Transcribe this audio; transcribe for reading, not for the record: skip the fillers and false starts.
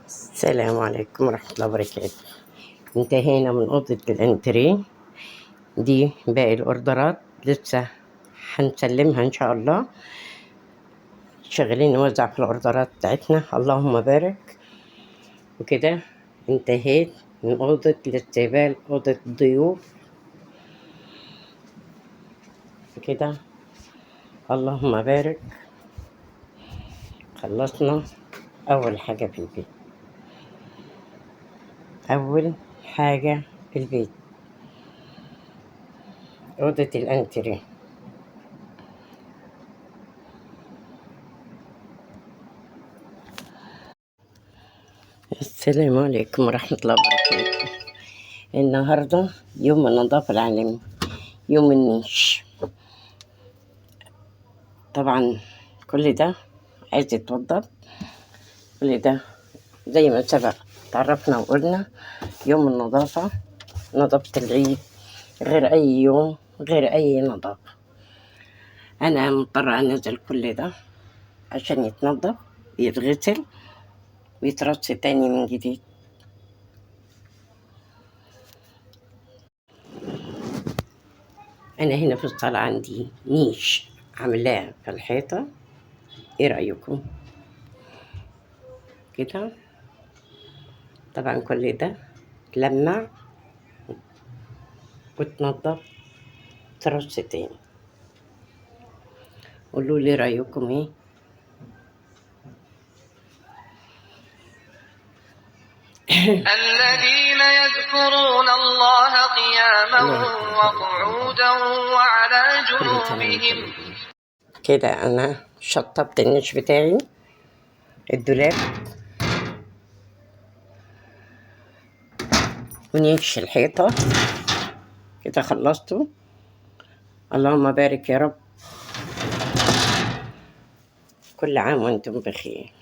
السلام عليكم ورحمة الله وبركاته. انتهينا من أوضة الانتريه، دي باقي الأوردرات لسه هنسلمها إن شاء الله. شغالين نوزع في الأوردرات بتاعتنا، اللهم بارك. وكده انتهيت من أوضة الاستقبال، أوضة الضيوف كده، اللهم بارك. خلصنا أول حاجة في البيت، أول حاجة في البيت أوضة الانتريه. السلام عليكم ورحمة الله وبركاته. النهاردة يوم النظافة العالمي، يوم النيش. طبعا كل ده عايز يتوضب، كل ده زي ما سبق تعرفنا وقلنا يوم النظافة، نظافة العيد غير أي يوم، غير أي نظافة. أنا مضطرة أنزل كل ده عشان يتنظف ويتغسل ويترص تاني من جديد. أنا هنا في الصالة عندي نيش عاملاه في الحيطة، إيه رأيكم كده؟ طبعا كل ده تلمع وتنضف ترص تاني. قولوا لي رأيكم إيه؟ الذين يذكرون الله قياما وقعودا وعلى جنوبهم. كده أنا شطبت النيش بتاعي، الدولاب ونيش الحيطة كده خلصته. اللهم بارك يا رب، كل عام وانتم بخير.